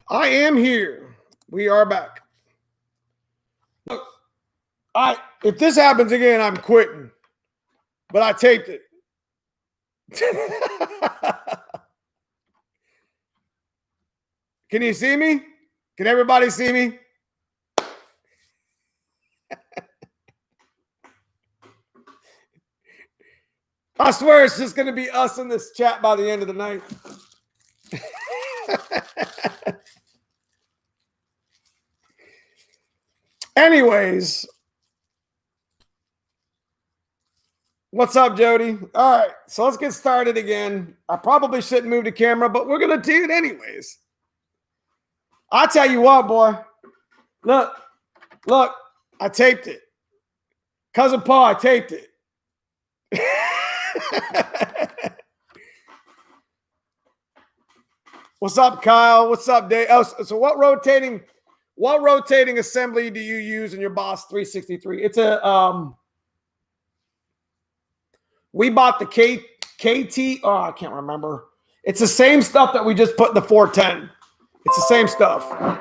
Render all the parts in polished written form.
I am here. We are back. Look, if this happens again, I'm quitting. But I taped it. Can you see me? Can everybody see me? I swear it's just going to be us in this chat by the end of the night. Anyways, what's up, Jody? All right, so let's get started again. I probably shouldn't move the camera, but we're going to do it anyways. I tell you what, boy. Look, I taped it. Cousin Paul, I taped it. What's up, Kyle? What's up, Dave? Oh, so what rotating assembly do you use in your Boss 363? It's a we bought the KT. Oh, I can't remember. It's the same stuff that we just put in the 410. It's the same stuff.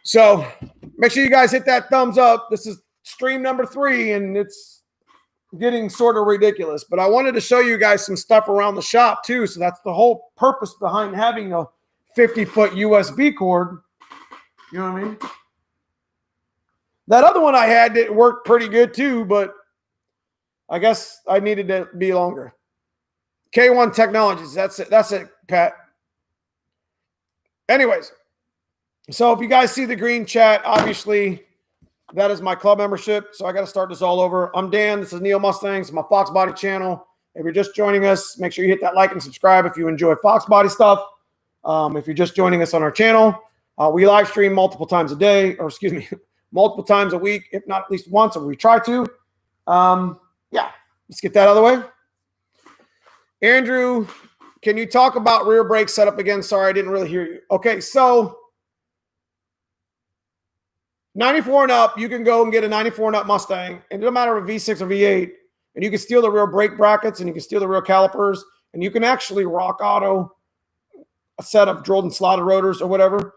So make sure you guys hit that thumbs up. This is stream number 3, and it's getting sort of ridiculous. But I wanted to show you guys some stuff around the shop too. So that's the whole purpose behind having a 50-foot USB cord. You know what I mean? That other one I had that worked pretty good too, but I guess I needed to be longer. K1 Technologies. That's it. That's it, Pat. Anyways, so if you guys see the green chat, obviously that is my club membership. So I got to start this all over. I'm Dan. This is Neomustangs, my Fox Body channel. If you're just joining us, make sure you hit that like and subscribe if you enjoy Fox Body stuff. If you're just joining us on our channel, we live stream multiple times a day, or excuse me, multiple times a week, if not at least once, or we try to. Yeah, let's get that out of the way. Andrew, can you talk about rear brake setup again? Sorry, I didn't really hear you. Okay, so 94 and up, you can go and get a 94 and up Mustang, and it doesn't matter if V6 or V8, and you can steal the rear brake brackets, and you can steal the rear calipers, and you can actually rock auto a set of drilled and slotted rotors or whatever.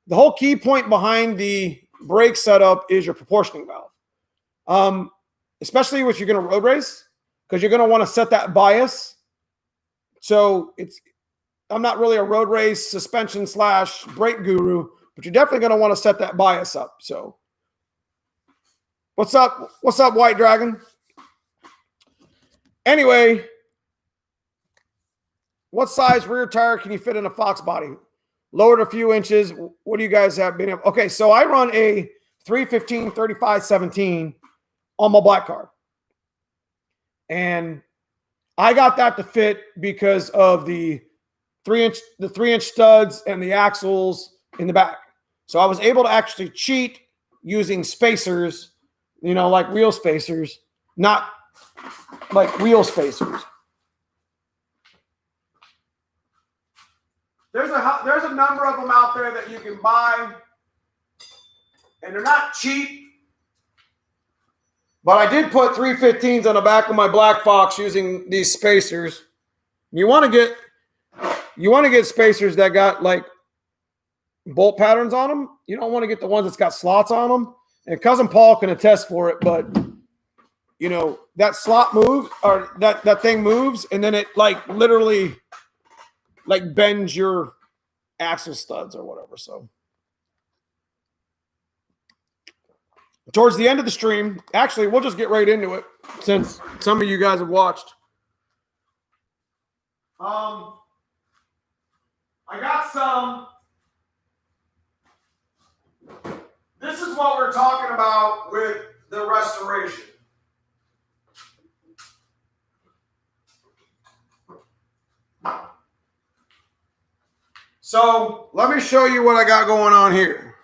The whole key point behind the brake setup is your proportioning valve. Especially if you're going to road race, because you're going to want to set that bias. So I'm not really a road race suspension / brake guru, but you're definitely going to want to set that bias up. So what's up? What's up, White Dragon? Anyway, what size rear tire can you fit in a Fox body? Lowered a few inches. What do you guys have been able? Okay, so I run a 315 35 17 on my black car. And I got that to fit because of the 3-inch studs and the axles in the back. So I was able to actually cheat using spacers, you know, like wheel spacers, not like wheel spacers. There's a number of them out there that you can buy, and they're not cheap. But I did put 315s on the back of my Black Fox using these spacers. You want to get spacers that got like bolt patterns on them. You don't want to get the ones that's got slots on them. And Cousin Paul can attest for it, but you know, that slot moves, or that thing moves, and then it like literally like bends your axle studs or whatever. So towards the end of the stream, actually, we'll just get right into it since some of you guys have watched. I got some. This is what we're talking about with the restoration. So let me show you what I got going on here.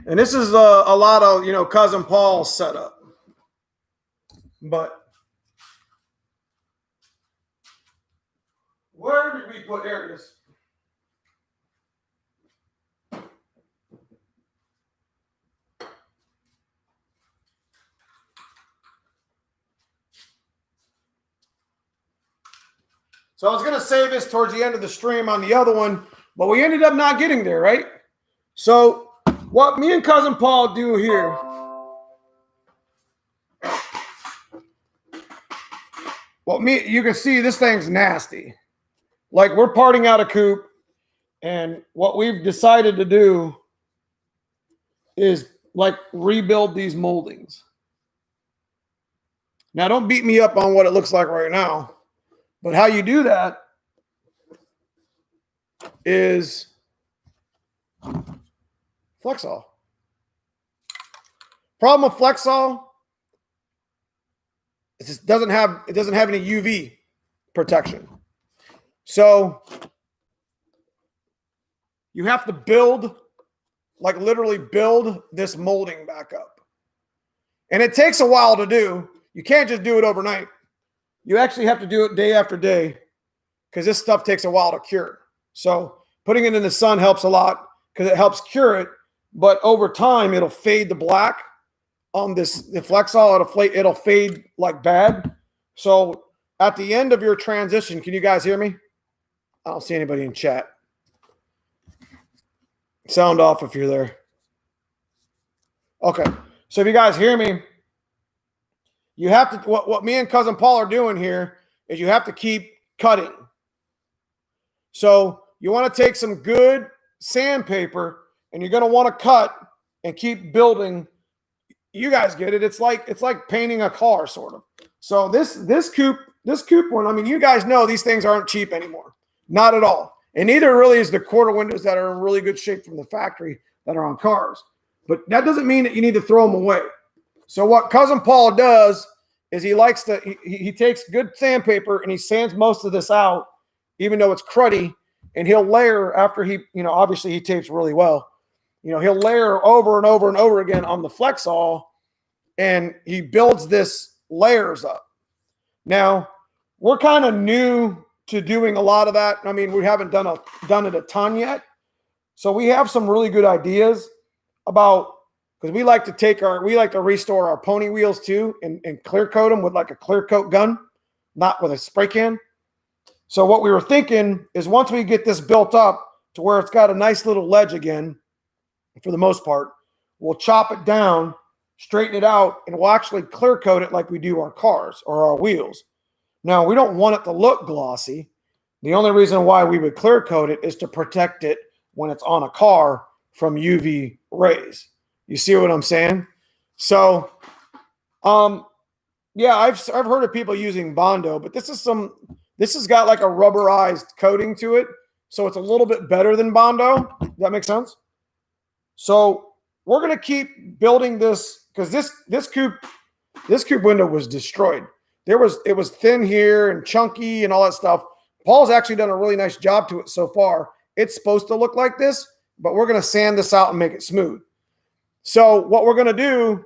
And this is a lot of, you know, Cousin Paul's setup. But where did we put, there it is. So I was going to say this towards the end of the stream on the other one, but we ended up not getting there, right? So what me and Cousin Paul do here, you can see this thing's nasty. Like, we're parting out a coupe, and what we've decided to do is like rebuild these moldings. Now, don't beat me up on what it looks like right now, but how you do that is Flexol. Problem with Flexol, it just doesn't have any UV protection. So you have to build, like literally build this molding back up. And it takes a while to do. You can't just do it overnight. You actually have to do it day after day because this stuff takes a while to cure. So putting it in the sun helps a lot because it helps cure it. But over time, it'll fade to black on the Flexol. It'll fade like bad. So at the end of your transition, can you guys hear me? I don't see anybody in chat. Sound off if you're there. Okay. So if you guys hear me, you have to, what me and Cousin Paul are doing here is you have to keep cutting. So you want to take some good sandpaper and you're going to want to cut and keep building. You guys get it. It's like painting a car sort of. So this coupe one, I mean, you guys know these things aren't cheap anymore. Not at all. And neither really is the quarter windows that are in really good shape from the factory that are on cars. But that doesn't mean that you need to throw them away. So what Cousin Paul does is he takes good sandpaper and he sands most of this out, even though it's cruddy, and he'll layer after he, obviously he tapes really well. He'll layer over and over and over again on the Flexol, and he builds this layers up. Now, we're kind of new to doing a lot of that. I mean, we haven't done it a ton yet. So we have some really good ideas about, because we like to restore our pony wheels too and clear coat them with like a clear coat gun, not with a spray can. So what we were thinking is once we get this built up to where it's got a nice little ledge again, for the most part, we'll chop it down, straighten it out, and we'll actually clear coat it like we do our cars or our wheels. Now, we don't want it to look glossy. The only reason why we would clear coat it is to protect it when it's on a car from UV rays. You see what I'm saying? So, yeah, I've heard of people using Bondo, but this has got like a rubberized coating to it, so it's a little bit better than Bondo. Does that make sense? So we're gonna keep building this because this coupe window was destroyed. It was thin here and chunky and all that stuff. Paul's actually done a really nice job to it so far. It's supposed to look like this, but we're gonna sand this out and make it smooth. So what we're gonna do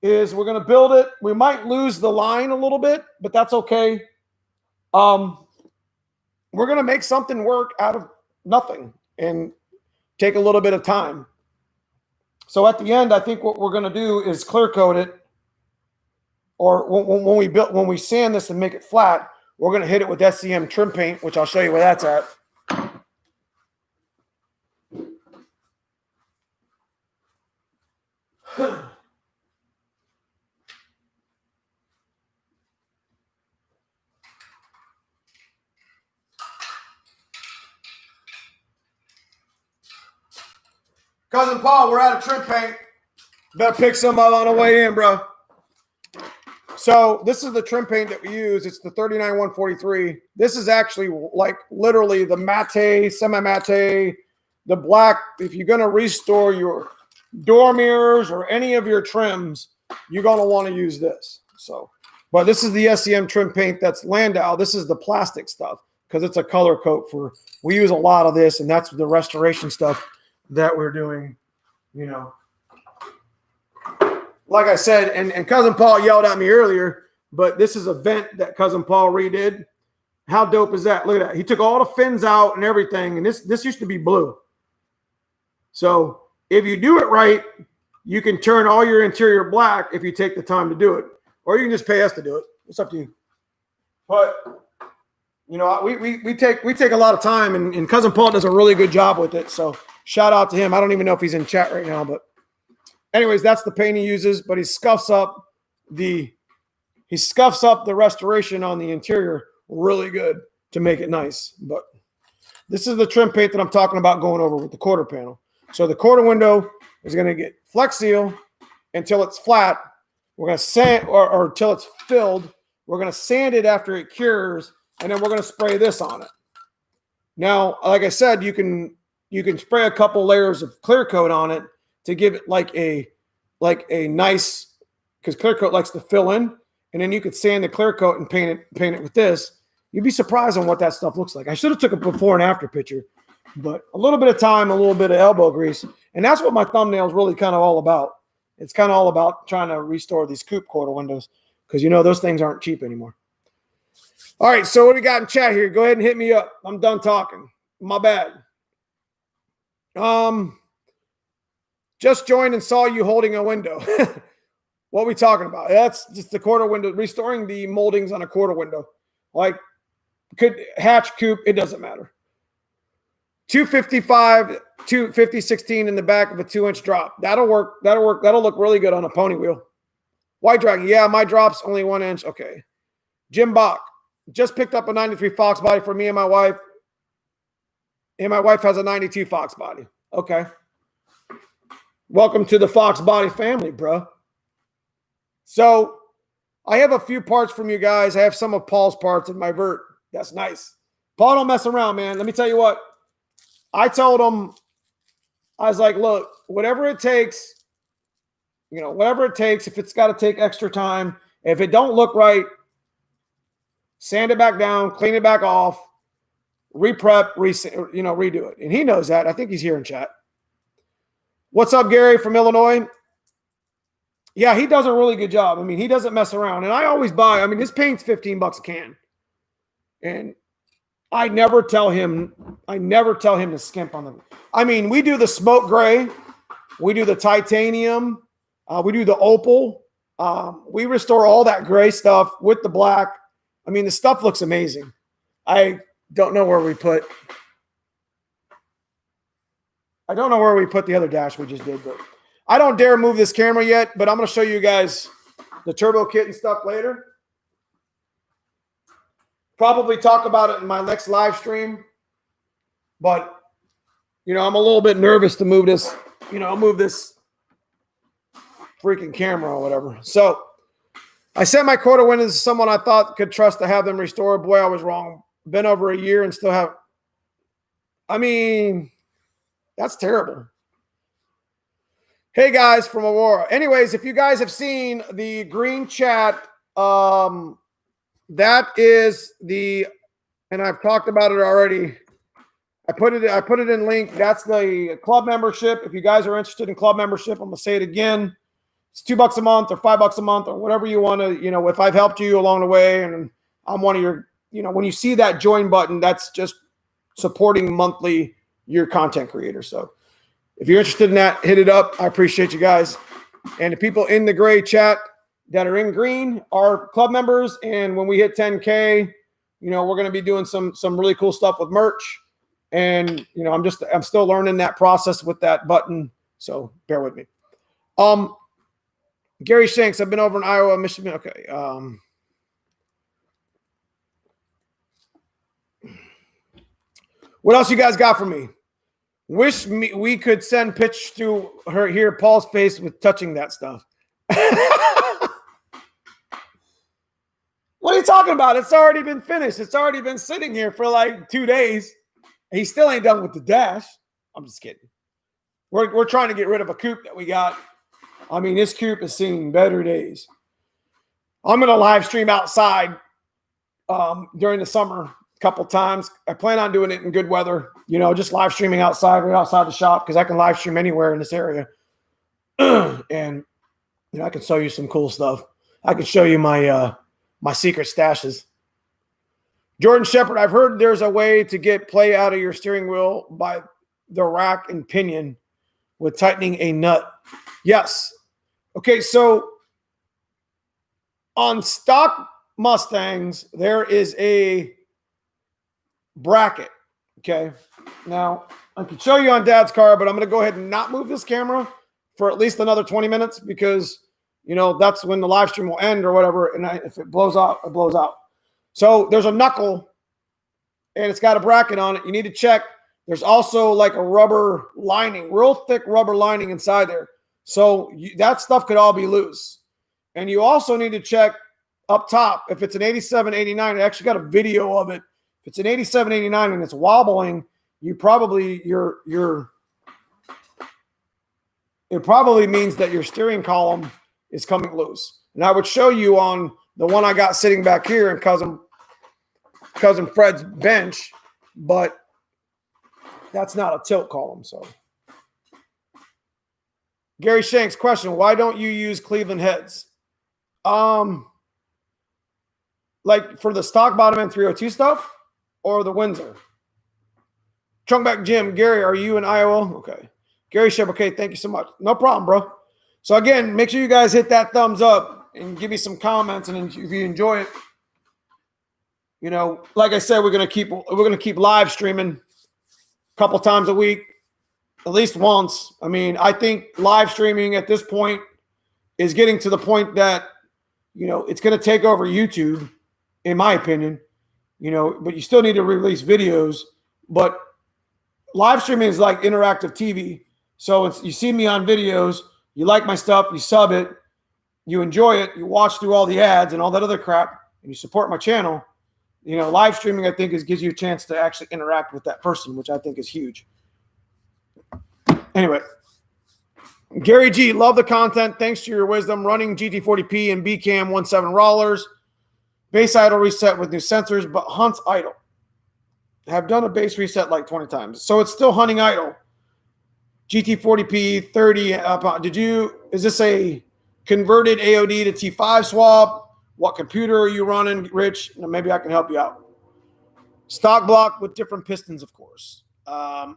is we're gonna build it. We might lose the line a little bit, but that's okay. We're gonna make something work out of nothing and take a little bit of time. So at the end, I think what we're gonna do is clear coat it, or when we sand this and make it flat, we're gonna hit it with SEM trim paint, which I'll show you where that's at. Cousin Paul, we're out of trim paint. Better pick some up on the way in, bro. So this is the trim paint that we use. It's the 39143. This is actually like literally the matte, semi-matte, the black. If you're going to restore your door mirrors or any of your trims, you're going to want to use this. So, but this is the SEM trim paint that's Landau. This is the plastic stuff because it's a color coat we use a lot of this, and that's the restoration stuff that we're doing, Like I said, and Cousin Paul yelled at me earlier, but this is a vent that Cousin Paul redid. How dope is that? Look at that. He took all the fins out and everything, and this used to be blue. So if you do it right, you can turn all your interior black if you take the time to do it. Or you can just pay us to do it. It's up to you. But You know, we take a lot of time, and Cousin Paul does a really good job with it. So shout out to him. I don't even know if he's in chat right now, but anyways, that's the paint he uses. But he scuffs up the restoration on the interior really good to make it nice. But this is the trim paint that I'm talking about going over with the quarter panel. So the quarter window is going to get Flex Seal until it's flat. We're going to sand or until it's filled. We're going to sand it after it cures, and then we're going to spray this on it. Now, like I said, you can spray a couple layers of clear coat on it to give it like a nice, because clear coat likes to fill in, and then you could sand the clear coat and paint it with this. You'd be surprised on what that stuff looks like. I should have took a before and after picture, but a little bit of time, a little bit of elbow grease, and that's what my thumbnail is really kind of all about. It's kind of all about trying to restore these coupe quarter windows, because you know those things aren't cheap anymore. All right, so what do we got in chat here? Go ahead and hit me up. I'm done talking. My bad. Just joined and saw you holding a window. What are we talking about? That's just the quarter window, restoring the moldings on a quarter window. Like, could hatch coupe, it doesn't matter. 255, 250, 16 in the back of a 2-inch drop. That'll work. That'll look really good on a pony wheel. White Dragon, yeah, my drop's only 1 inch. Okay. Jim Bach, just picked up a 93 Fox body for me and my wife. And my wife has a 92 Fox body. Okay. Welcome to the Fox body family, bro. So I have a few parts from you guys. I have some of Paul's parts in my vert. That's nice. Paul don't mess around, man. Let me tell you what. I told him, I was like, look, whatever it takes, whatever it takes, if it's got to take extra time, if it don't look right, sand it back down, clean it back off, reprep, redo it. And he knows that. I think he's here in chat. What's up, Gary from Illinois? Yeah, he does a really good job. I mean, he doesn't mess around. And I always buy, this paint's $15 a can. And I never tell him to skimp on them. We do the smoke gray. We do the titanium. We do the opal. We restore all that gray stuff with the black. The stuff looks amazing. I don't know where we put the other dash we just did, but I don't dare move this camera yet, but I'm going to show you guys the turbo kit and stuff later. Probably talk about it in my next live stream, but I'm a little bit nervous to move this, move this freaking camera or whatever. So I sent my quarter windows to someone I thought could trust to have them restored. Boy, I was wrong. Been over a year and still have. That's terrible. Hey guys from Aurora. Anyways, if you guys have seen the green chat, that is and I've talked about it already. I put it in link. That's the club membership. If you guys are interested in club membership, I'm gonna say it again. It's $2 a month or $5 a month or whatever you want to, if I've helped you along the way and I'm one of your, when you see that join button, that's just supporting monthly your content creator. So if you're interested in that, hit it up. I appreciate you guys. And the people in the gray chat that are in green are club members. And when we hit 10K, we're going to be doing some really cool stuff with merch. And, I'm still learning that process with that button. So bear with me. Gary Shanks, I've been over in Iowa, Michigan. Okay. What else you guys got for me? Wish we could send pitch to her here, Paul's face with touching that stuff. What are you talking about? It's already been finished. It's already been sitting here for like 2 days. He still ain't done with the dash. I'm just kidding. We're trying to get rid of a coupe that we got. This coupe has seen better days. I'm going to live stream outside during the summer a couple times. I plan on doing it in good weather, just live streaming outside, right outside the shop, because I can live stream anywhere in this area. And, I can show you some cool stuff. I can show you my secret stashes. Jordan Shepard, I've heard there's a way to get play out of your steering wheel by the rack and pinion with tightening a nut. Yes. Okay, so on stock Mustangs, there is a bracket. Okay. Now, I can show you on Dad's car, but I'm going to go ahead and not move this camera for at least another 20 minutes because, you know, that's when the live stream will end or whatever. And if it blows out, it blows out. So there's a knuckle and it's got a bracket on it. You need to check. There's also like a rubber lining, real thick rubber lining inside there. So that stuff could all be loose. And you also need to check up top. If it's an 87, 89, I actually got a video of it. If it's an 87, 89 and it's wobbling, it probably means that your steering column is coming loose. And I would show you on the one I got sitting back here in cousin Fred's bench, but that's not a tilt column. So Gary Shanks question, why don't you use Cleveland heads? Like for the stock bottom end 302 stuff or the Windsor? Trunkback Jim, Gary, are you in Iowa? Okay. Gary Shep, okay, thank you so much. No problem, bro. So again, make sure you guys hit that thumbs up and give me some comments. And if you enjoy it, you know, like I said, we're gonna keep live streaming a couple times a week, at least once. I mean, I think live streaming at this point is getting to the point that, you know, it's gonna take over YouTube, in my opinion. You know, but you still need to release videos. But live streaming is like interactive TV. So you see me on videos, you like my stuff, you sub it, you enjoy it, you watch through all the ads and all that other crap, and you support my channel. You know, live streaming, I think, gives you a chance to actually interact with that person, which I think is huge. Anyway, Gary G, love the content. Thanks to your wisdom. Running GT40P and BCAM 17 rollers. Base idle reset with new sensors, but hunts idle. Have done a base reset like 20 times. So it's still hunting idle. GT40P 30. Is this a converted AOD to T5 swap? What computer are you running, Rich? Maybe I can help you out. Stock block with different pistons, of course. I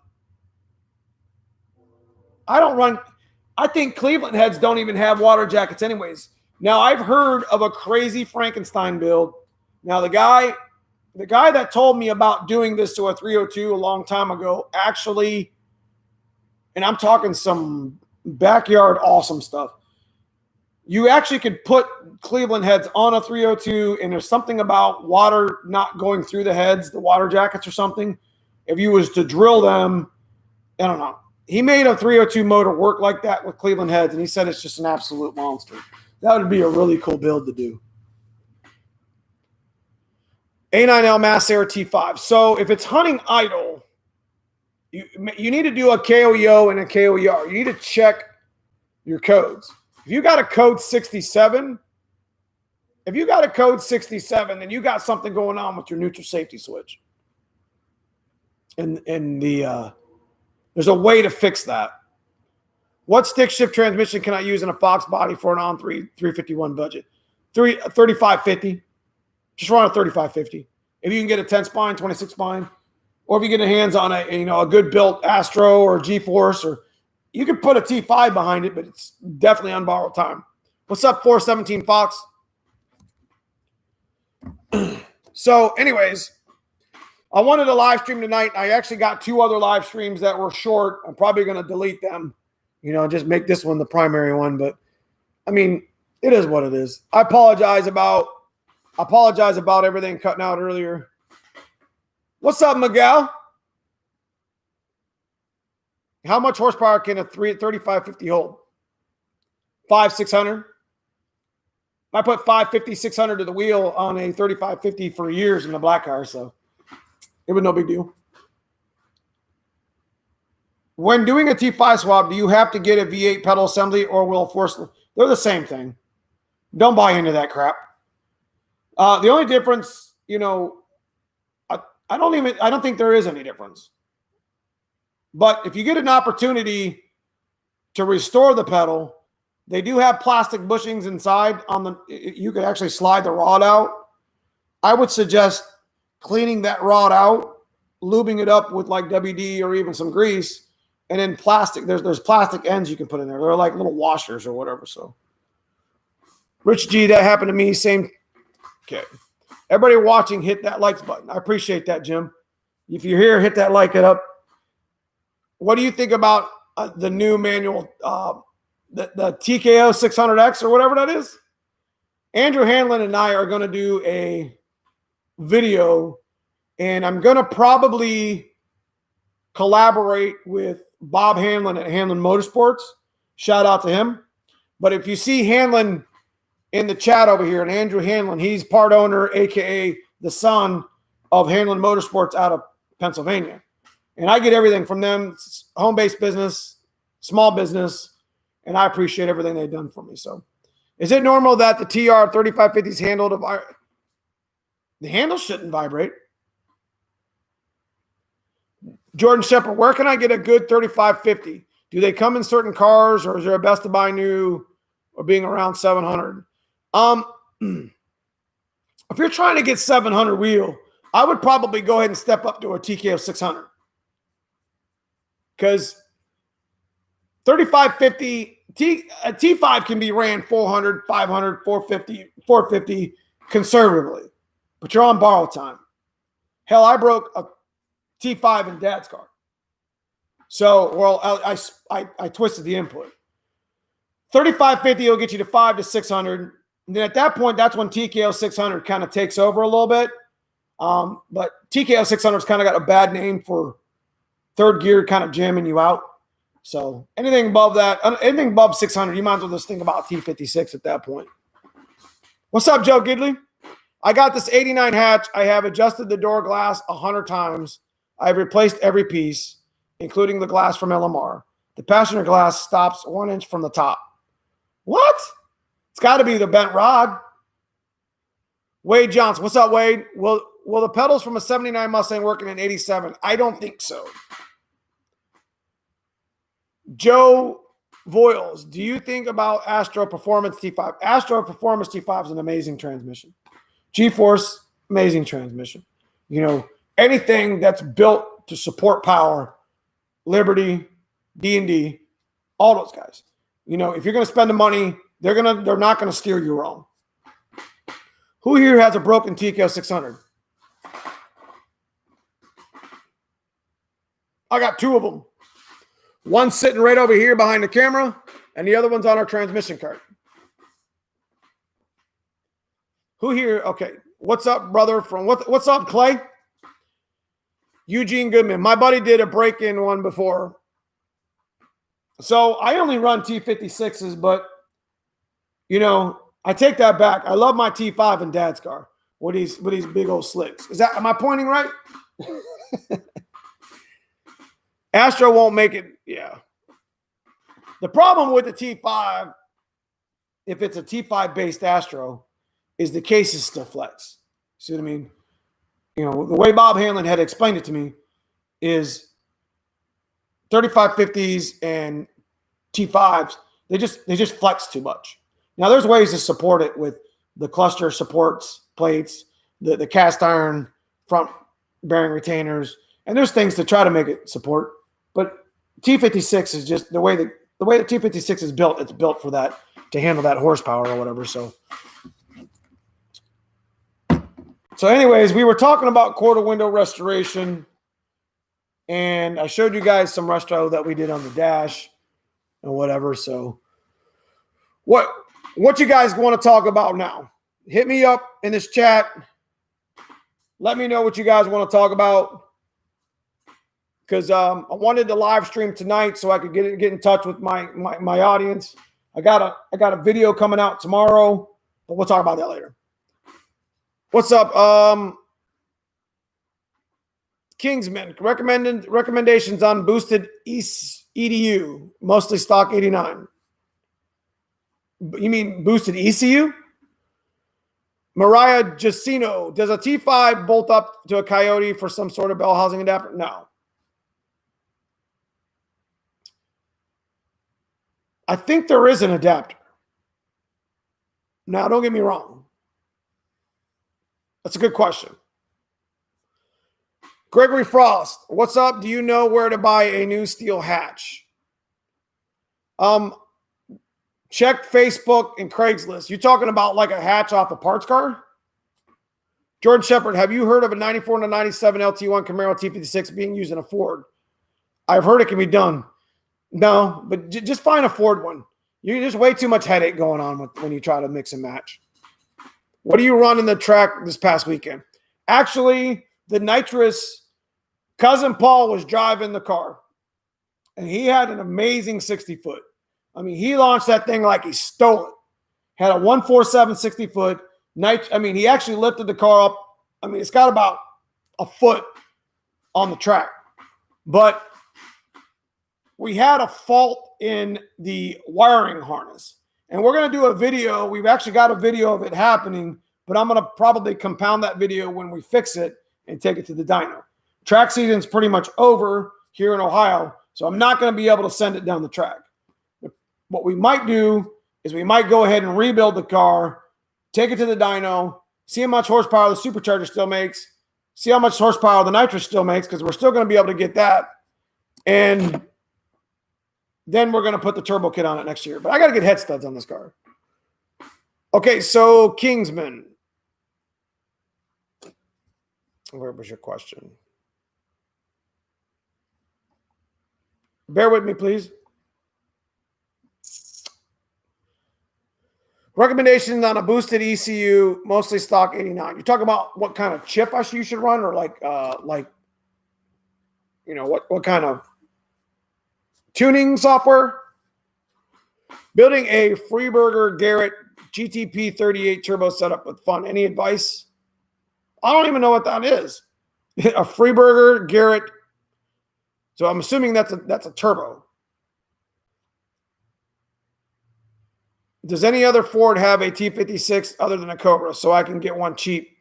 think Cleveland heads don't even have water jackets anyways. Now, I've heard of a crazy Frankenstein build. Now, the guy that told me about doing this to a 302 a long time ago, actually, and I'm talking some backyard awesome stuff. You actually could put Cleveland heads on a 302, and there's something about water not going through the heads, the water jackets or something. If you was to drill them, I don't know. He made a 302 motor work like that with Cleveland heads, and he said it's just an absolute monster. That would be a really cool build to do. A9L Mass Air T5. So if it's hunting idle, you need to do a KOEO and a KOER. You need to check your codes. If you got a code 67, then you got something going on with your neutral safety switch. And there's a way to fix that. What stick shift transmission can I use in a Fox body for an on 351 budget? 3550. Just run a 3550. If you can get a 10 spine, 26 spine, or if you get your hands on a good built Astro or G-Force, or you could put a T5 behind it, but it's definitely on borrowed time. What's up, 417 Fox? So, anyways, I wanted a live stream tonight. I actually got 2 other live streams that were short. I'm probably going to delete them, just make this one the primary one. But, I mean, it is what it is. I apologize about everything cutting out earlier. What's up, Miguel? How much horsepower can a 3550 hold? 5,600. I put 550, 600 to the wheel on a 3550 for years in the black car, so it was no big deal. When doing a T5 swap, do you have to get a V8 pedal assembly or will force? They're the same thing. Don't buy into that crap. The only difference, I don't think there is any difference. But if you get an opportunity to restore the pedal, they do have plastic bushings inside. You could actually slide the rod out. I would suggest cleaning that rod out, lubing it up with like WD or even some grease, and then plastic. There's plastic ends you can put in there. They're like little washers or whatever. So, Rich G, that happened to me. Same. Okay. Everybody watching, hit that likes button. I appreciate that, Jim. If you're here, hit that like it up. What do you think about the new manual, the TKO 600X or whatever that is? Andrew Hanlon and I are going to do a video, and I'm going to probably collaborate with Bob Hanlon at Hanlon Motorsports. Shout out to him. But if you see Hanlon in the chat over here, and Andrew Hanlon, he's part owner, aka the son of Hanlon Motorsports out of Pennsylvania. And I get everything from them, home-based business, small business, and I appreciate everything they've done for me. So is it normal that the TR 3550's handle the handle shouldn't vibrate? Jordan Shepard, where can I get a good 3550? Do they come in certain cars, or is there a best to buy new or being around 700? If you're trying to get 700 wheel, I would probably go ahead and step up to a TKO 600. Because 3550, a T5 can be ran 400, 500, 450, 450 conservatively. But you're on borrowed time. Hell, I broke a T5 in Dad's car. So, well, I twisted the input. 3550 will get you to 5 to 600. And then at that point, that's when TKO 600 kind of takes over a little bit. But TKO 600's kind of got a bad name for third gear kind of jamming you out. So anything above that, anything above 600, you might as well just think about T56 at that point. What's up, Joe Gidley? I got this 89 hatch. I have adjusted the door glass 100 times. I've replaced every piece, including the glass from LMR. The passenger glass stops 1 inch from the top. What? It's got to be the bent rod. Wade Johnson. What's up, Wade? Will the pedals from a 79 Mustang work in an 87? I don't think so. Joe Voiles, do you think about Astro Performance T5? Astro Performance T5 is an amazing transmission. G-Force, amazing transmission. You know, anything that's built to support power, Liberty, D&D, all those guys. You know, if you're going to spend the money, they're not going to steer you wrong. Who here has a broken TKO 600? I got 2 of them. One's sitting right over here behind the camera, and the other one's on our transmission cart. Who here? Okay. What's up, brother? What's up, Clay? Eugene Goodman. My buddy did a break-in one before. So I only run T56s, but, you know, I take that back. I love my T5 in Dad's car with these big old slicks. Am I pointing right? Astro won't make it. Yeah. The problem with the T5, if it's a T5 based Astro, is the cases still flex. See what I mean? You know, the way Bob Hanlon had explained it to me is 3550s and T5s, they just flex too much. Now, there's ways to support it with the cluster supports, plates, the cast iron front bearing retainers, and there's things to try to make it support. But T56 is just the way the T56 is built. It's built for that, to handle that horsepower or whatever. So anyways, we were talking about quarter window restoration, and I showed you guys some resto that we did on the dash and whatever. So what you guys want to talk about now? Hit me up in this chat. Let me know what you guys want to talk about. Because I wanted to live stream tonight so I could get in touch with my audience. I got a video coming out tomorrow, but we'll talk about that later. What's up? Kingsman, recommendations on boosted EDU, mostly stock 89. You mean boosted ECU? Mariah Jacino, does a T5 bolt up to a Coyote for some sort of bell housing adapter? No. I think there is an adapter. Now, don't get me wrong. That's a good question. Gregory Frost, what's up? Do you know where to buy a new steel hatch? Check Facebook and Craigslist. You talking about like a hatch off a parts car? Jordan Shepard, have you heard of a 94 and a 97 LT1 Camaro T56 being used in a Ford? I've heard it can be done. No, but just find a Ford one. There's way too much headache going on when you try to mix and match. What do you run in the track this past weekend? Actually, the nitrous, cousin Paul was driving the car, and he had an amazing 60-foot. I mean, he launched that thing like he stole it. Had a 147 60-foot. He actually lifted the car up. I mean, it's got about a foot on the track. But we had a fault in the wiring harness. And we're going to do a video. We've actually got a video of it happening, but I'm going to probably compound that video when we fix it and take it to the dyno. Track season's pretty much over here in Ohio, so I'm not going to be able to send it down the track. What we might do is we might go ahead and rebuild the car, take it to the dyno, see how much horsepower the supercharger still makes, see how much horsepower the nitrous still makes, because we're still going to be able to get that. And then we're going to put the turbo kit on it next year. But I got to get head studs on this car. Okay, so Kingsman. Where was your question? Bear with me, please. Recommendations on a boosted ECU, mostly stock 89. You're talking about what kind of chip you should run, or what kind of tuning software? Building a Freeburger Garrett GTP 38 turbo setup with fun. Any advice? I don't even know what that is. A Freeburger Garrett. So I'm assuming that's a turbo. Does any other Ford have a T56 other than a Cobra so I can get one cheap?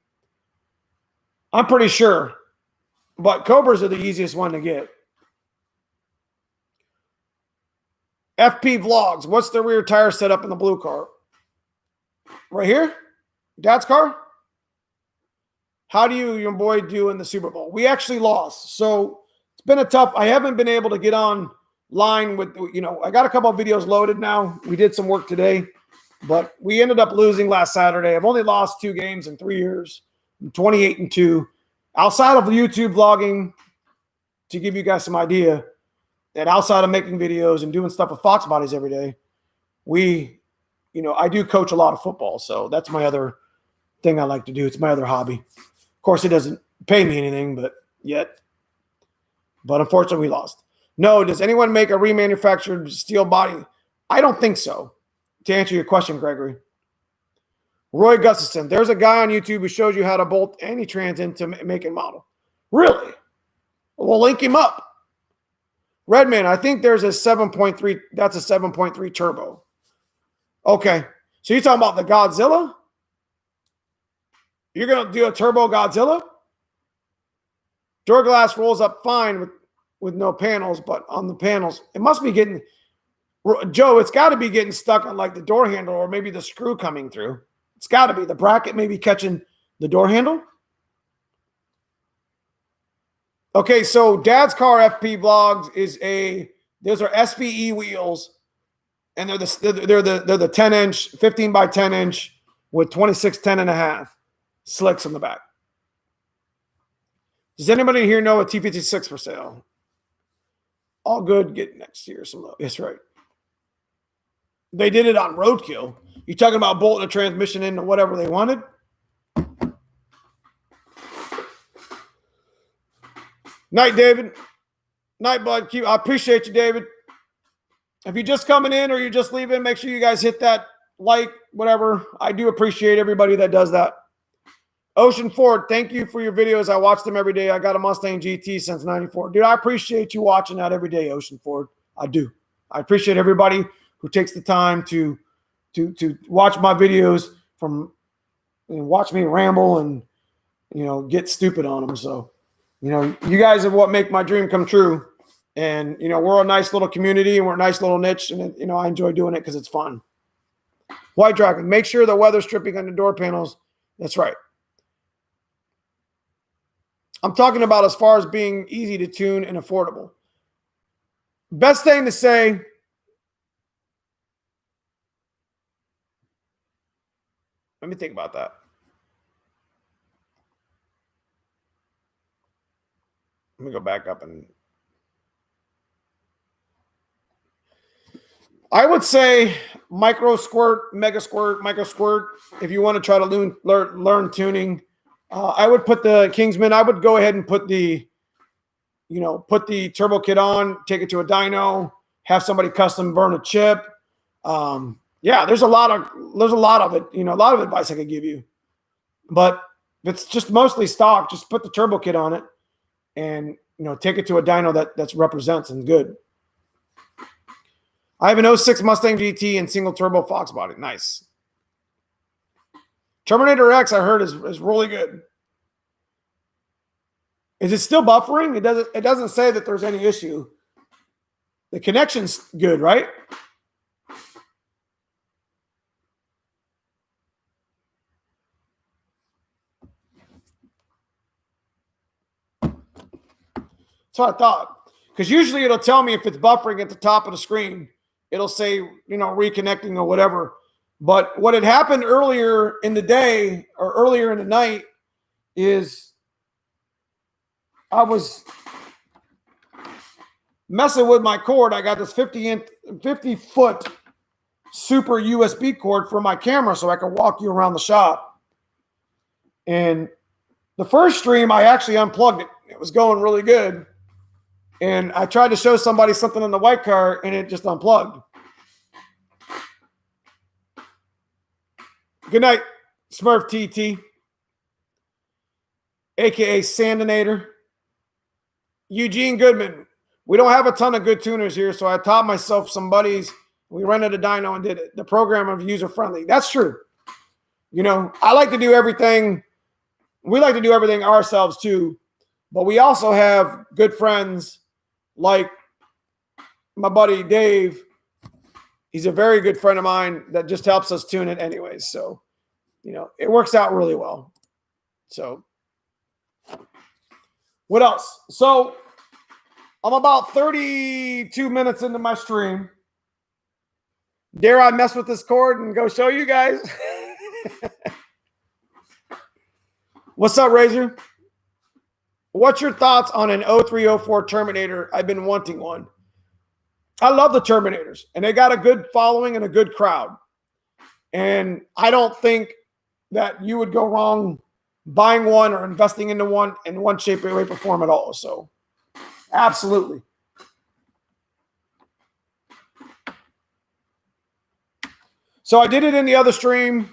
I'm pretty sure, but Cobras are the easiest one to get. FP Vlogs, what's the rear tire setup in the blue car? Right here? Dad's car? How do your boy do in the Super Bowl? We actually lost. So it's been I haven't been able to get on line with, I got a couple of videos loaded now. We did some work today, but we ended up losing last Saturday. I've only lost 2 games in 3 years. I'm 28-2. Outside of YouTube vlogging, to give you guys some idea, that outside of making videos and doing stuff with Fox Bodies every day, I do coach a lot of football. So that's my other thing I like to do. It's my other hobby. Of course, it doesn't pay me anything, but unfortunately we lost. No, does anyone make a remanufactured steel body? I don't think so. To answer your question, Gregory. Roy Gustafson, there's a guy on YouTube who shows you how to bolt any trans into make and model. Really? We'll link him up. Redman, I think there's a 7.3. That's a 7.3 turbo. Okay. So you're talking about the Godzilla? You're going to do a turbo Godzilla? Door glass rolls up fine with no panels, but on the panels, it must be getting, Joe, it's got to be getting stuck on like the door handle or maybe the screw coming through. It's got to be. The bracket maybe catching the door handle. Okay, so Dad's Car FP Vlogs those are SVE wheels, and they're the 10-inch, 15 by 10 inch with 26 10.5 slicks on the back. Does anybody here know a T56 for sale? All good. Get next year some love. That's right. They did it on roadkill. You talking about bolting a transmission into whatever they wanted? Night, David. Night, bud. I appreciate you, David. If you're just coming in or you're just leaving, make sure you guys hit that like, whatever. I do appreciate everybody that does that. Ocean Ford, thank you for your videos. I watch them every day. I got a Mustang GT since 94. Dude, I appreciate you watching that every day, Ocean Ford. I do. I appreciate everybody who takes the time to watch my videos and watch me ramble and, get stupid on them. So, you guys are what make my dream come true. And, we're a nice little community and we're a nice little niche. And, I enjoy doing it because it's fun. White Dragon, make sure the weather stripping on the door panels. That's right. I'm talking about as far as being easy to tune and affordable. Best thing to say, let me think about that. Let me go back up and I would say micro squirt, mega squirt, micro squirt. If you want to try to learn tuning, I would put the Kingsman. I would go ahead and put the, put the turbo kit on, take it to a dyno, have somebody custom burn a chip. Yeah, there's a lot of it. A lot of advice I could give you, but it's just mostly stock. Just put the turbo kit on it, and take it to a dyno that represents and good. I have an 06 Mustang GT and single turbo Fox body. Nice. Terminator X, I heard, is really good. Is it still buffering? It doesn't say that there's any issue. The connection's good, right? That's what I thought. Because usually it'll tell me if it's buffering at the top of the screen. It'll say, reconnecting or whatever. But what had happened earlier in the day or earlier in the night is I was messing with my cord. I got this 50-foot super USB cord for my camera so I can walk you around the shop. And the first stream, I actually unplugged it. It was going really good. And I tried to show somebody something on the white car, and it just unplugged. Good night, Smurf TT, a.k.a. Sandinator. Eugene Goodman. We don't have a ton of good tuners here, so I taught myself some buddies. We rented a dyno and did it. The program of user-friendly. That's true. I like to do everything. We like to do everything ourselves, too. But we also have good friends like my buddy Dave. He's a very good friend of mine that just helps us tune it anyways. So, it works out really well. So, what else? So, I'm about 32 minutes into my stream. Dare I mess with this cord and go show you guys? What's up, Razor? What's your thoughts on an 0304 Terminator? I've been wanting one. I love the Terminators, and they got a good following and a good crowd. And I don't think that you would go wrong buying one or investing into one in one shape, way, or form at all. So, absolutely. So I did it in the other stream.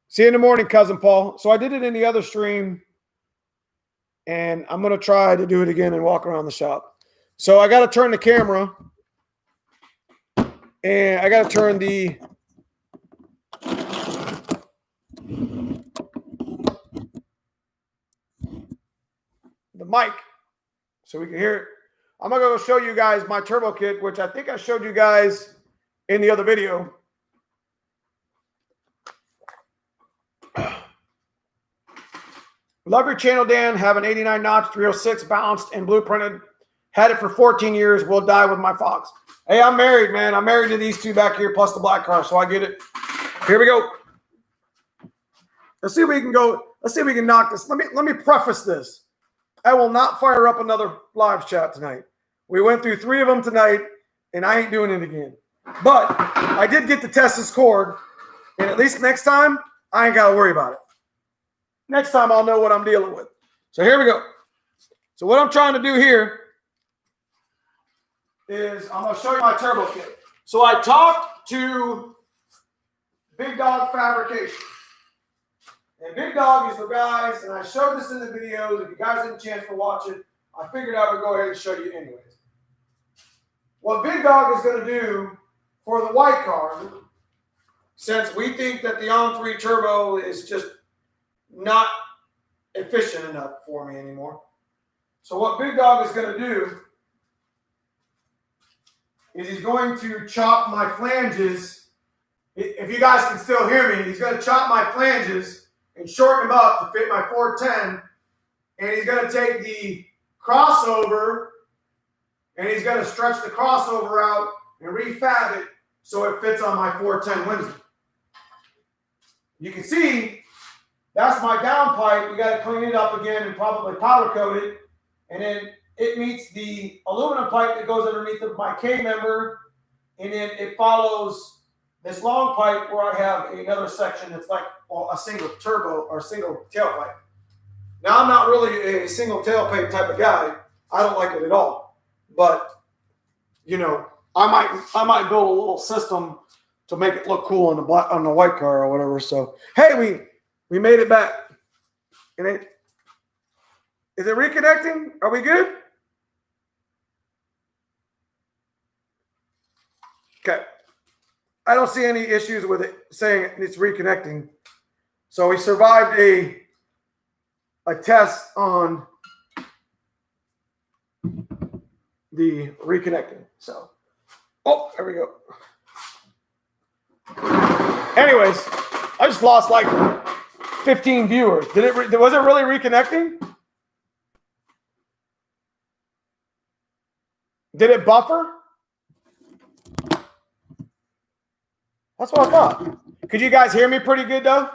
See you in the morning, Cousin Paul. So I did it in the other stream, and I'm going to try to do it again and walk around the shop. So I got to turn the camera, and I got to turn the mic so we can hear it. I'm going to go show you guys my turbo kit, which I think I showed you guys in the other video. Love your channel, Dan. Have an 89 notch 306 balanced and blueprinted. Had it for 14 years. Will die with my Fox. Hey, I'm married, man. I'm married to these two back here plus the black car, so I get it. Here we go. Let's see if we can go. Let's see if we can knock this. Let me preface this. I will not fire up another live chat tonight. We went through 3 of them tonight, and I ain't doing it again. But I did get to test this cord, and at least next time, I ain't got to worry about it. Next time, I'll know what I'm dealing with. So here we go. So what I'm trying to do here is I'm going to show you my turbo kit. So I talked to Big Dog Fabrication. And Big Dog is the guys, and I showed this in the videos. If you guys didn't chance to watch it, I figured I would go ahead and show you anyways. What Big Dog is going to do for the white car, since we think that the On3 Turbo is just not efficient enough for me anymore. So what Big Dog is going to do is he's going to chop my flanges. If you guys can still hear me, he's going to chop my flanges and shorten them up to fit my 410. And he's going to take the crossover and he's going to stretch the crossover out and refab it so it fits on my 410 Wednesday. You can see That's my downpipe. We got to clean it up again and probably powder coat it. And then it meets the aluminum pipe that goes underneath my K member. And then it follows this long pipe where I have another section that's like a single turbo or single tailpipe. Now, I'm not really a single tailpipe type of guy. I don't like it at all. But, you know, I might build a little system to make it look cool on the white car or whatever. So, hey, we made it back. Is it reconnecting? Are we good? Okay. I don't see any issues with it saying it's reconnecting. So we survived a test on the reconnecting. So, oh, there we go. Anyways, I just lost like 15 viewers. Was it really reconnecting? Did it buffer? That's what I thought. Could you guys hear me pretty good though?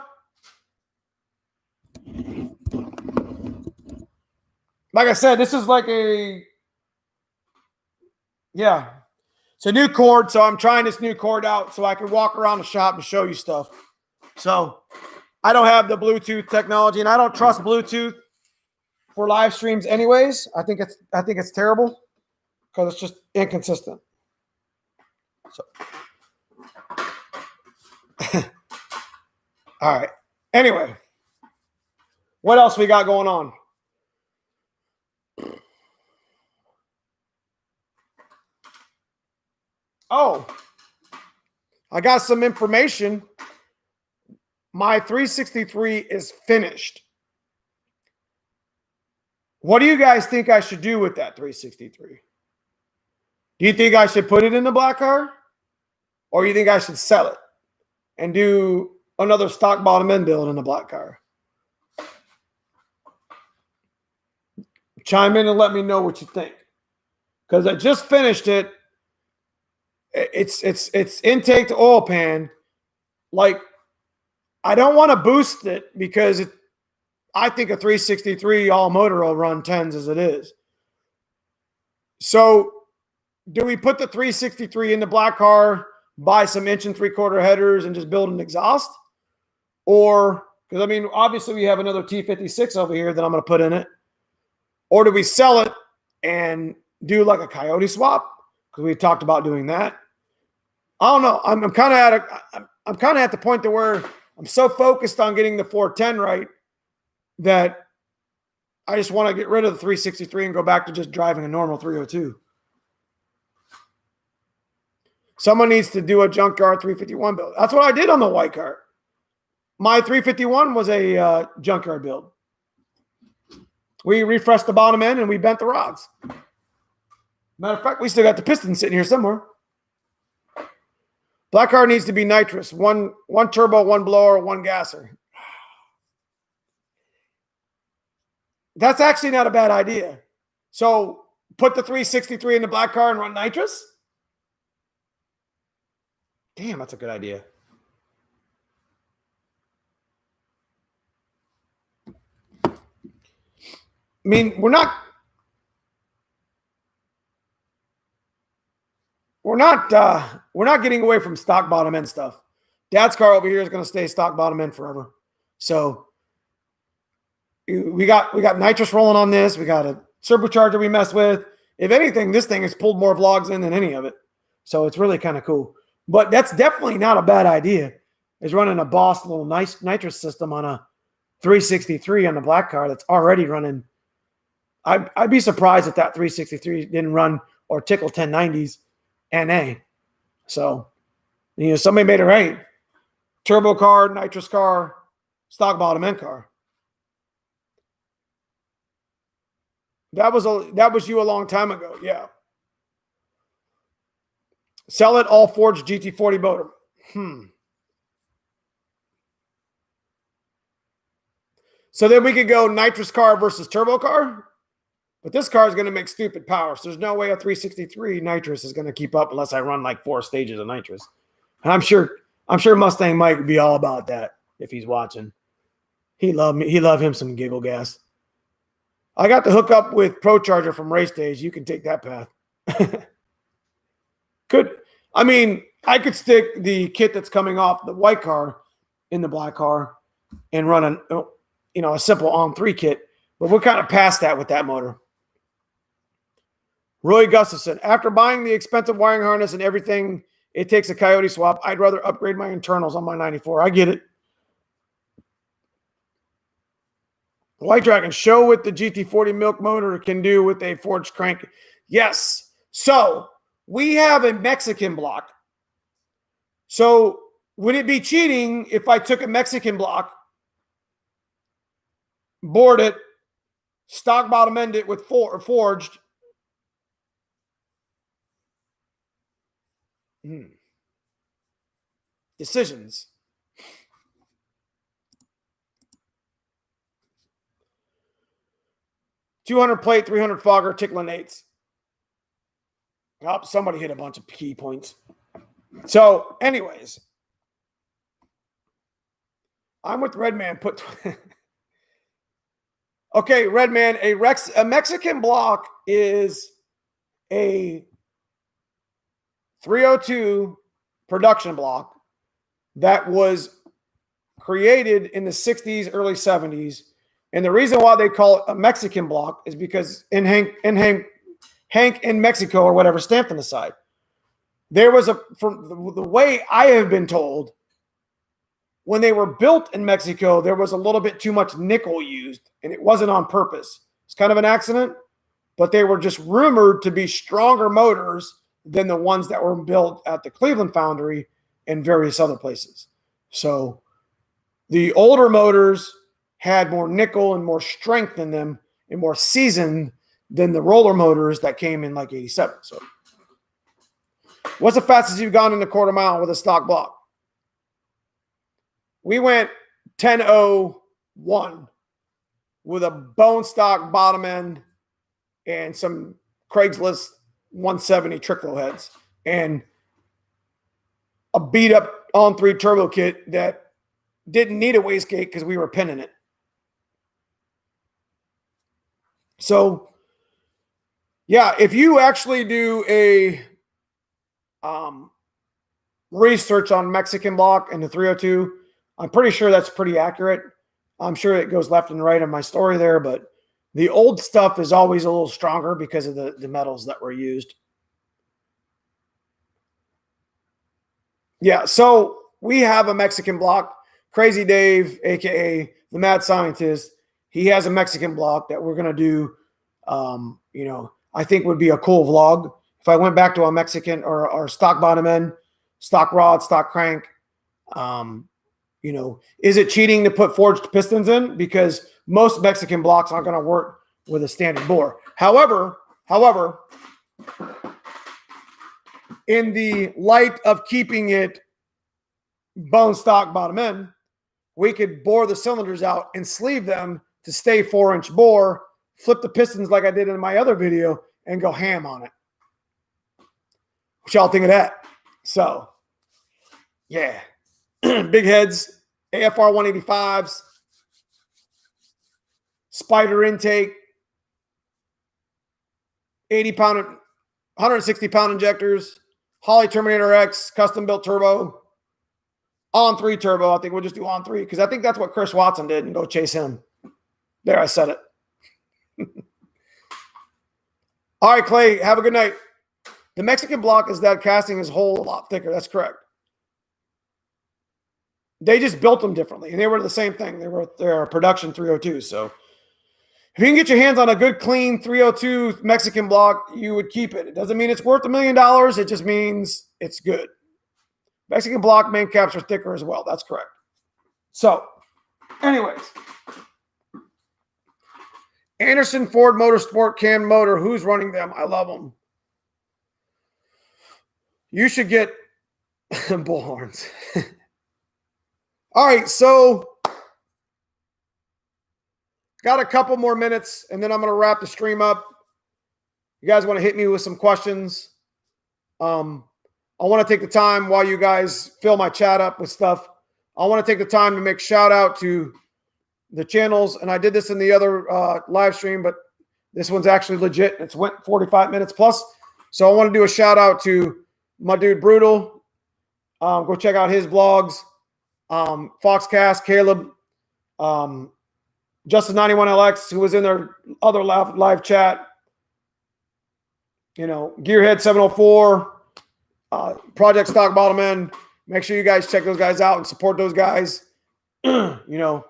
Like I said, this is like yeah. It's a new cord, so I'm trying this new cord out so I can walk around the shop and show you stuff. So I don't have the Bluetooth technology, and I don't trust Bluetooth for live streams anyways. I think it's terrible because it's just inconsistent. So all right. Anyway, what else we got going on? Oh, I got some information. My 363 is finished. What do you guys think I should do with that 363? Do you think I should put it in the black car? Or you think I should sell it and do another stock bottom end build in the black car? Chime in and let me know what you think. Because I just finished it. It's intake to oil pan. Like, I don't want to boost it because I think a 363 all motor will run 10s as it is. So do we put the 363 in the black car, buy some 1 3/4 headers and just build an exhaust? Or, because I mean, obviously we have another T56 over here that I'm going to put in it. Or do we sell it and do like a Coyote swap? Because we talked about doing that. I don't know. I'm kind of at the point to where I'm so focused on getting the 410 right that I just want to get rid of the 363 and go back to just driving a normal 302. Someone needs to do a junkyard 351 build. That's what I did on the white car. My 351 was a junkyard build. We refreshed the bottom end and we bent the rods. Matter of fact, we still got the piston sitting here somewhere. Black car needs to be nitrous. One turbo, one blower, one gasser. That's actually not a bad idea. So put the 363 in the black car and run nitrous? Damn, that's a good idea. I mean, we're not getting away from stock bottom end stuff. Dad's car over here is going to stay stock bottom end forever. So we got nitrous rolling on this. We got a turbocharger we mess with. If anything, this thing has pulled more vlogs in than any of it. So it's really kind of cool. But that's definitely not a bad idea, is running a Boss little nice nitrous system on a 363 on the black car that's already running. I'd be surprised if that 363 didn't run or tickle 1090s NA. So, you know, somebody made it right. Turbo car, nitrous car, stock bottom end car. That was you a long time ago. Yeah. Sell it all forged GT40 motor. So then we could go nitrous car versus turbo car. But this car is going to make stupid power. So there's no way a 363 nitrous is going to keep up unless I run like 4 stages of nitrous. And I'm sure Mustang Mike would be all about that if he's watching. He loved him some giggle gas. I got to hook up with Pro Charger from Race Days. You can take that path. I could stick the kit that's coming off the white car in the black car and run a simple on-3 kit, but we're kind of past that with that motor. Roy Gustafson, after buying the expensive wiring harness and everything, it takes a Coyote swap. I'd rather upgrade my internals on my 94. I get it. White Dragon, show what the GT40 milk motor can do with a forged crank. Yes. So we have a Mexican block. So would it be cheating if I took a Mexican block, bored it, stock bottom end it with forged? Decisions. $200 plate, $300 fogger, tickling 8s. Oh, somebody hit a bunch of key points. So, anyways, I'm with Redman. Okay, Redman, a Mexican block is a 302 production block that was created in the 60s, early 70s. And the reason why they call it a Mexican block is because Hank in Mexico or whatever stamped on the side. There was from the way I have been told, when they were built in Mexico, there was a little bit too much nickel used, and it wasn't on purpose. It's kind of an accident, but they were just rumored to be stronger motors than the ones that were built at the Cleveland foundry and various other places. So the older motors had more nickel and more strength in them and more seasoned than the roller motors that came in like 87. So what's the fastest you've gone in a quarter mile with a stock block? We went 10:01 with a bone stock bottom end and some Craigslist 170 trickle heads and a beat up on-3 turbo kit that didn't need a wastegate because we were pinning it. So, yeah, if you actually do a research on Mexican block and the 302, I'm pretty sure that's pretty accurate. I'm sure it goes left and right in my story there, but the old stuff is always a little stronger because of the metals that were used. Yeah, so we have a Mexican block. Crazy Dave, a.k.a. the Mad Scientist, he has a Mexican block that we're going to do, I think would be a cool vlog. If I went back to a Mexican or stock bottom end, stock rod, stock crank, is it cheating to put forged pistons in? Because most Mexican blocks aren't going to work with a standard bore. However, in the light of keeping it bone stock bottom end, we could bore the cylinders out and sleeve them to stay 4-inch bore, flip the pistons like I did in my other video, and go ham on it. What y'all think of that? So, yeah. Big heads, AFR 185s, spider intake, 80-pound, 160-pound injectors, Holley Terminator X, custom-built turbo, on-3 turbo. I think we'll just do on-3 because I think that's what Chris Watson did and go chase him. There, I said it. All right, Clay, have a good night. The Mexican block is that casting is a whole lot thicker. That's correct. They just built them differently, and they were the same thing. They're a production 302. So if you can get your hands on a good, clean 302 Mexican block, you would keep it. It doesn't mean it's worth $1 million. It just means it's good. Mexican block main caps are thicker as well. That's correct. So, anyways, Anderson Ford Motorsport cam motor. Who's running them? I love them. You should get bullhorns. All right, so got a couple more minutes, and then I'm going to wrap the stream up. You guys want to hit me with some questions? I want to take the time while you guys fill my chat up with stuff. I want to take the time to make shout out to the channels, and I did this in the other live stream, but this one's actually legit. It's went 45 minutes plus. So I want to do a shout out to my dude Brutal. Go check out his blogs. Foxcast, Caleb, Justin91LX, who was in their other live chat. You know, Gearhead 704, Project Stock Bottom End. Make sure you guys check those guys out and support those guys. You know,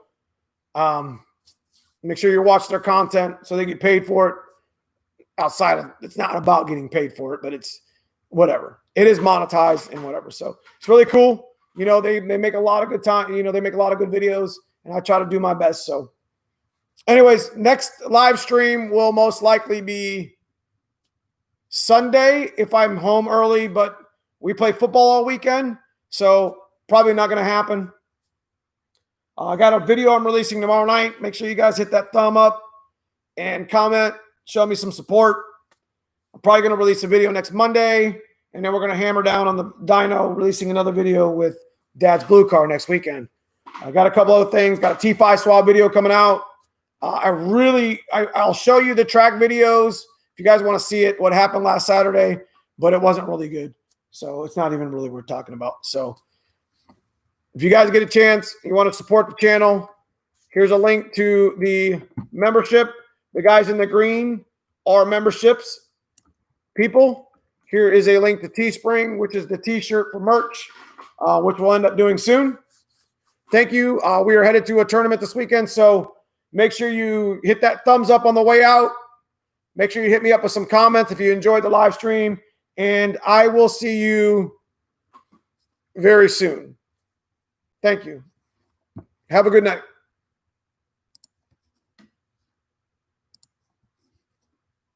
make sure you're watching their content so they get paid for it. Outside of, it's not about getting paid for it, but it's whatever. It is monetized and whatever. So it's really cool. You know, they make a lot of good time. You know, they make a lot of good videos, and I try to do my best. So anyways, next live stream will most likely be Sunday if I'm home early, but we play football all weekend, so probably not going to happen. I got a video I'm releasing tomorrow night. Make sure you guys hit that thumb up and comment. Show me some support. I'm probably going to release a video next Monday, and then we're going to hammer down on the dyno, releasing another video with Dad's Blue Car next weekend. I got a couple other things. Got a T5 swap video coming out. I'll show you the track videos if you guys want to see it, what happened last Saturday, but it wasn't really good. So it's not even really worth talking about. So if you guys get a chance, you want to support the channel, here's a link to the membership. The guys in the green are memberships people. Here is a link to Teespring, which is the t-shirt for merch, which we'll end up doing soon. Thank you. We are headed to a tournament this weekend, so make sure you hit that thumbs up on the way out. Make sure you hit me up with some comments if you enjoyed the live stream, and I will see you very soon. Thank you. Have a good night.